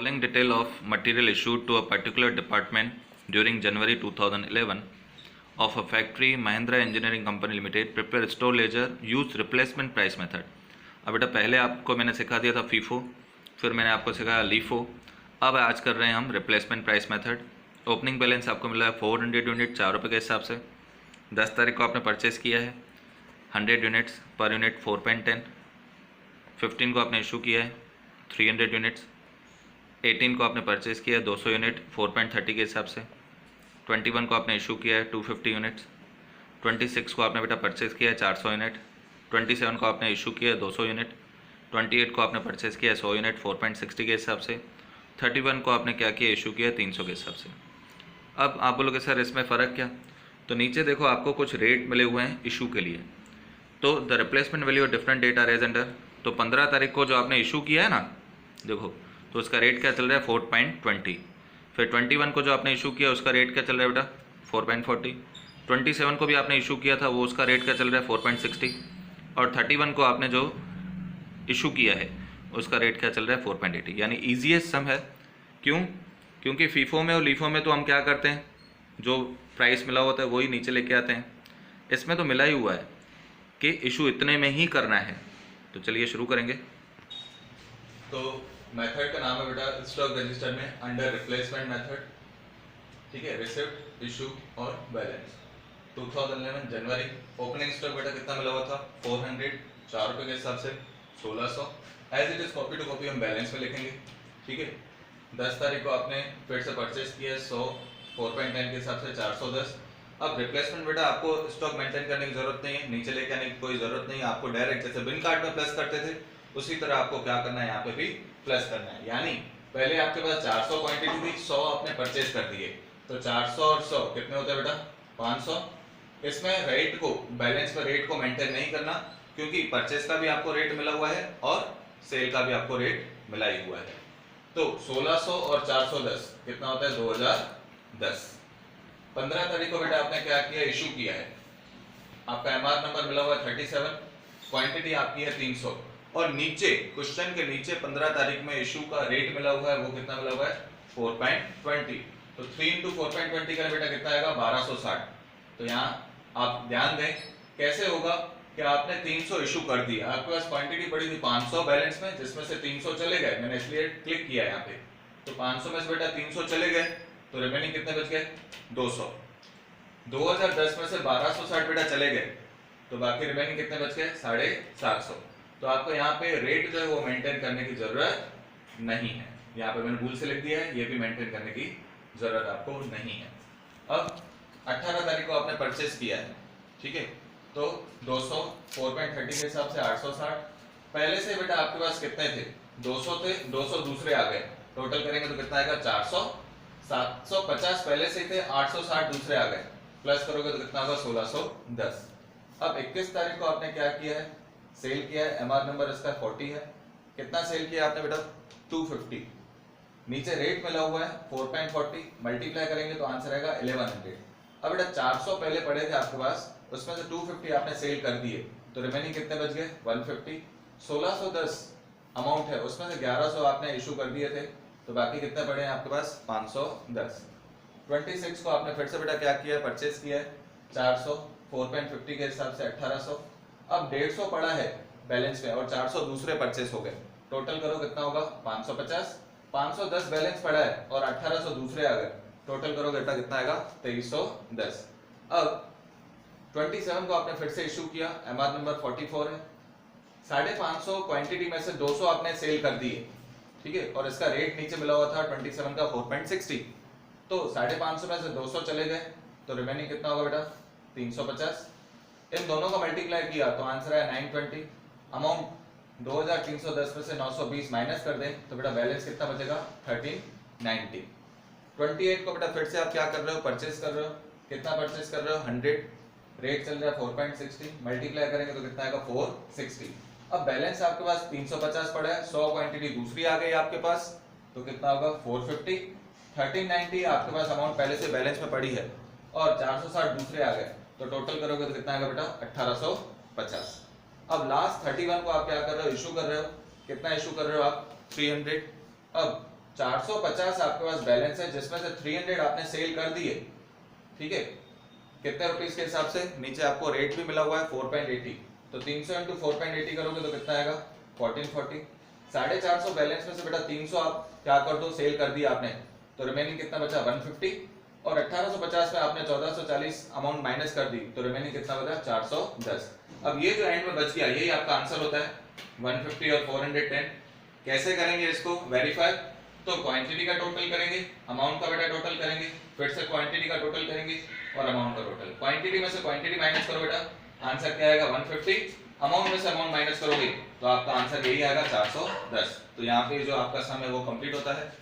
Following detail of material issued to a particular department during January 2011 of a factory Mahindra Engineering Company Limited prepare store ledger use replacement price method। अब बेटा पहले आपको मैंने सिखा दिया था FIFO, फिर मैंने आपको सिखाया लीफो, अब आज कर रहे हैं हम replacement price method. Opening balance आपको मिला है 400 यूनिट 4 रुपये के हिसाब से। 10 तारीख को आपने परचेस किया है 100 यूनिट्स, पर यूनिट 4.10। 15 को आपने इशू किया है 300 यूनिट्स। 18 को आपने परचेस किया है 200 यूनिट 4.30 के हिसाब से। 21 को आपने इशू किया है 250 यूनिट्स। 26 को आपने बेटा परचेस किया है 400 यूनिट। 27 को आपने इशू किया है 200 यूनिट। 28 को आपने परचेस किया है 100 यूनिट 4.60 के हिसाब से। 31 को आपने क्या किया, इशू किया है 300 के हिसाब से। अब आप बोलोगे सर इसमें फ़र्क क्या, तो नीचे देखो आपको कुछ रेट मिले हुए हैं इशू के लिए। तो the replacement value of different date are as under. तो 15 तारीख को जो आपने इशू किया है ना, देखो तो उसका रेट क्या चल रहा है 4.20। फिर 21 को जो आपने इशू किया उसका रेट क्या चल रहा है बेटा 4.40। 27 को भी आपने इशू किया था वो उसका रेट क्या चल रहा है 4.60। और 31 को आपने जो इशू किया है उसका रेट क्या चल रहा है 4.80। यानी ईजीएस्ट सम है। क्यों? क्योंकि फीफो में और लीफो में तो हम क्या करते हैं, जो प्राइस मिला होता है वही नीचे लेके आते हैं। इसमें तो मिला ही हुआ है कि इशू इतने में ही करना है। तो चलिए शुरू करेंगे। तो मेथड का नाम है बेटा स्टॉक रजिस्टर में अंडर रिप्लेसमेंट मेथड, ठीक है। रिसिप्ट, इशू और बैलेंस। 2011 जनवरी ओपनिंग स्टॉक बेटा कितना मिला हुआ था 400, 4 रुपये के हिसाब से 1600। As it is copy to copy हम बैलेंस में लिखेंगे, ठीक है। 10 तारीख को आपने फिर से परचेस किया 100 4.10 के हिसाब से 410। अब रिप्लेसमेंट बेटा आपको स्टॉक मेंटेन करने की जरूरत नहीं है, नीचे लेके आने की कोई जरूरत नहीं है। आपको डायरेक्ट जैसे बिन कार्ड में प्लस करते थे उसी तरह आपको क्या करना है, यहाँ पे भी प्लस करना है। यानी पहले आपके पास 400 क्वांटिटी थी, 100 आपने परचेज कर दिए, तो 400 और 100 कितने होते हैं बेटा 500। इसमें रेट को, बैलेंस में रेट को मेंटेन नहीं करना, क्योंकि परचेज का भी आपको रेट मिला हुआ है और सेल का भी आपको रेट मिला ही हुआ है। तो 1600 और 410 कितना होता है 2010। 15 तारीख को बेटा आपने क्या किया, इशू किया है। आपका एमआर नंबर मिला हुआ है 37, क्वांटिटी आपकी है 300 और नीचे क्वेश्चन के नीचे 15 तारीख में इशू का रेट मिला हुआ है, वो कितना मिला हुआ है 4.20। तो 3 into 4.20 का बेटा कितना आएगा 1260। तो यहाँ आप ध्यान दें कैसे होगा कि आपने 300 इशू कर दिया, आपके पास क्वांटिटी पड़ी थी 500 बैलेंस में, जिसमें से 300 चले गए, मैंने इसलिए क्लिक किया यहाँ पे। तो 500 में से बेटा 300 चले गए, तो रिमेनिंग कितने बच गए 200। 2010 में से 1260 बेटा चले गए, तो बाकी रिमेनिंग कितने बच गए 750। तो आपको यहाँ पे रेट जो है वो मेंटेन करने की जरूरत नहीं है। यहाँ पे मैंने भूल से लिख दिया है, ये भी मेंटेन करने की जरूरत आपको नहीं है। अब 18 तारीख को आपने परचेस किया है, ठीक है। तो 200 4.30 के हिसाब से 860। पहले से बेटा आपके पास कितने थे 200 थे, 200 दूसरे आ गए, टोटल करेंगे तो कितना आएगा 400। 750 पहले से थे, 860 दूसरे आ गए, प्लस करोगे तो कितना होगा 1610। अब 21 तारीख को आपने क्या किया है, सेल किया है। एमआर नंबर इसका 40 है। कितना सेल किया आपने बेटा 250। नीचे रेट मिला हुआ है 4.40, मल्टीप्लाई करेंगे तो आंसर आएगा 1100। अब बेटा 400 पहले पड़े थे आपके पास, उसमें से 250 आपने सेल कर दिए, तो रिमेनिंग कितने बच गए 150। 1610 अमाउंट है, उसमें से 1100 आपने इशू कर दिए थे, तो बाकी कितने पड़े हैं आपके पास 510। 26 को आपने फिर से बेटा क्या किया है, परचेस किया है 400 4.50 के हिसाब से 1800। अब 150 पड़ा है बैलेंस में और 400 दूसरे परचेस हो गए, टोटल करो कितना होगा 550। 510 बैलेंस पड़ा है और 1800 दूसरे आ गए, टोटल करो बेटा कितना आएगा 2310। अब 27 को आपने फिर से इशू किया, एमआर नंबर 44 है। 550 क्वांटिटी में से 200 आपने सेल कर दिए, ठीक है, और इसका रेट नीचे मिला हुआ था 27 का 4.60। तो 550 में से 200 चले गए, तो रिमेनिंग कितना होगा बेटा 350। इन दोनों का मल्टीप्लाई किया तो आंसर है 920। अमाउंट 2310 में से 920 माइनस कर दें तो बेटा बैलेंस कितना बचेगा 1390। 28 को बेटा फिर से आप क्या कर रहे हो, परचेस कर रहे हो। कितना परचेस कर रहे हो 100, रेट चल रहा है 4.60, मल्टीप्लाई करेंगे तो कितना आएगा 460। अब बैलेंस आपके पास 350 पड़ा है, 100 क्वांटिटी दूसरी आ गई आपके पास, तो कितना होगा 450। 1390 आपके पास अमाउंट पहले से बैलेंस में पड़ी है और 460 दूसरे आ गए, तो टोटल करोगे तो कितना आएगा बेटा 1850। अब लास्ट 31 को आप क्या कर रहे हो, इशू कर रहे हो। कितना इशू कर रहे हो आप 300। अब 450 आपके पास बैलेंस है जिसमें से 300 आपने सेल कर दिए, ठीक है, कितने रुपीस के हिसाब से, नीचे आपको रेट भी मिला हुआ है 4.80, तो 300 इंटू 4.80 करोगे तो कितना आएगा 1440। 450 बैलेंस में से बेटा 300 आप क्या कर दो, सेल कर दिया आपने, तो रिमेनिंग कितना बचा 150, और 1850 में आपने 1440 अमाउंट माइनस कर दी, तो रिमेनिंग कितना बचा 410। अब ये जो एंड में बच गया यही आपका आंसर होता है 150 और 410। कैसे करेंगे इसको वेरीफाई, तो क्वांटिटी का टोटल करेंगे, अमाउंट का बेटा टोटल करेंगे, फिर से क्वांटिटी का टोटल करेंगे और अमाउंट का टोटल। क्वांटिटी में से क्वांटिटी माइनस करो बेटा, आंसर क्या आएगा 150, अमाउंट में से अमाउंट माइनस करोगे तो आपका आंसर यही आएगा 410। तो यहाँ पे जो आपका सम है वो कंप्लीट होता है।